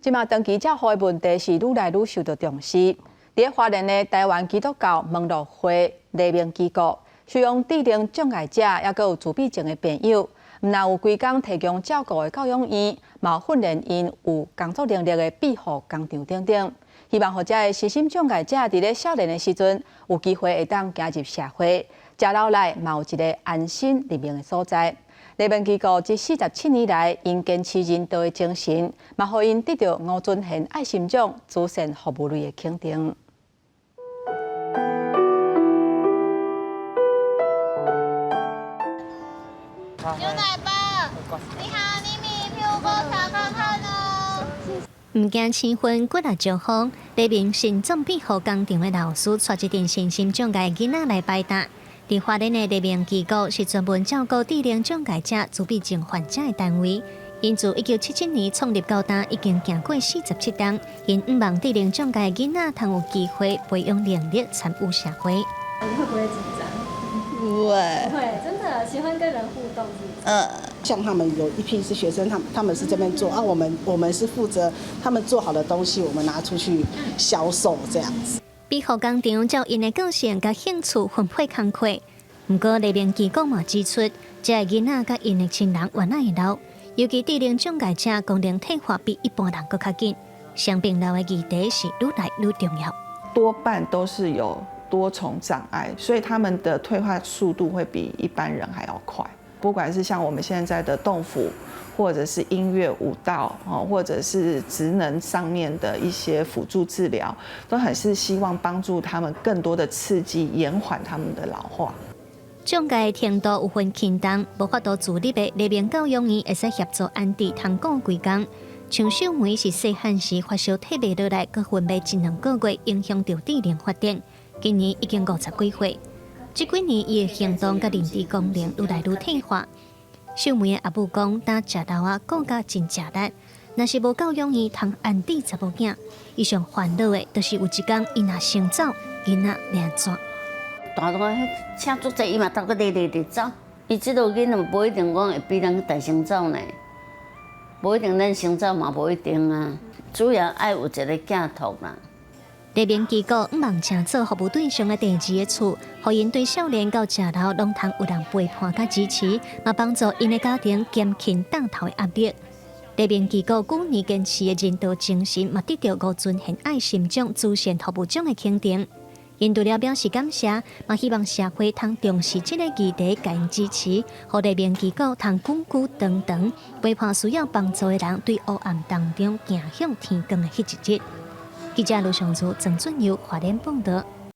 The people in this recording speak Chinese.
即马长期照护的问题是愈来愈受到重视。伫花莲的台湾基督教网络会黎明机构，需用制定障碍者，也佮有自闭症的朋友，毋但有规工提供照顾的教养院，嘛有训练因有工作能力的庇护工场等等。希望互遮的身心障碍者伫咧少年的时阵，有机会会当加入社会，食老来嘛有一个安心立命的所在。黎明机构自47年来，因坚持人道的精神，嘛互因得到吴尊贤爱心奖慈善服务类的肯定。牛奶包，你好，你米票包查看看哦。唔惊青婚，骨力招风。黎明心脏庇护工场的老师带一群身心障碍囡仔来摆搭。伫花莲的黎明机构是专门照顾智能障碍者、自闭症患者的单位。因自1977年创立到今，已经行过47档。因希望智能障碍囡仔通有机会培养能力，参与社会。你会不会紧张？不会，会，真的喜欢跟人互动，是不是？像他们有一批是学生，他们是这边做啊，我们是负责他们做好的东西，我们拿出去销售这样子。庇护工场照因的个性甲兴趣分配工课，不过黎明机构嘛指出，这个囡仔甲因的亲人原来会老，尤其智能障碍者功能退化比一般人更较紧，生病老的议题是愈来愈重要。多半都是有多重障碍，所以他们的退化速度会比一般人还要快。不管是像我们现在的动辅，或者是音乐舞蹈，或者是职能上面的一些辅助治疗，都很是希望帮助他们更多的刺激，延缓他们的老化。障碍程度有分轻重，无法度自立的黎明教养院会使协助安迪通过几工。像秀梅是细汉时发烧退袂落来，佮昏迷1、2个月，影响到智能发展。今年已经50几岁，这几年伊的行动佮认知功能愈来愈退化。秀梅的阿母讲，当食老啊，顾甲真食力。若是无教养院通安置查某囝，伊上烦恼的，就是有一天伊若先走，囡仔要安怎？大大请足济，伊嘛头个直走。伊即落囡仔无一定讲会比咱大先走呢，无一定咱先走嘛，无一定啊。主要爱有一个寄托啦。黎明机构毋望请做服务对象的第二个厝，互因对少年到食老拢通有人陪伴甲支持，嘛帮助因的家庭减轻当头的压力。黎明机构9年坚持的人道精神，嘛得到吴尊贤爱心奖慈善服务奖的肯定。因除了表示感谢，嘛希望社会通重视这个议题，给因支持，互黎明机构通久久长长，陪伴需要帮助的人，对黑暗当中行向天光的迄一日。记者卢尚祖、郑俊佑、华联报道。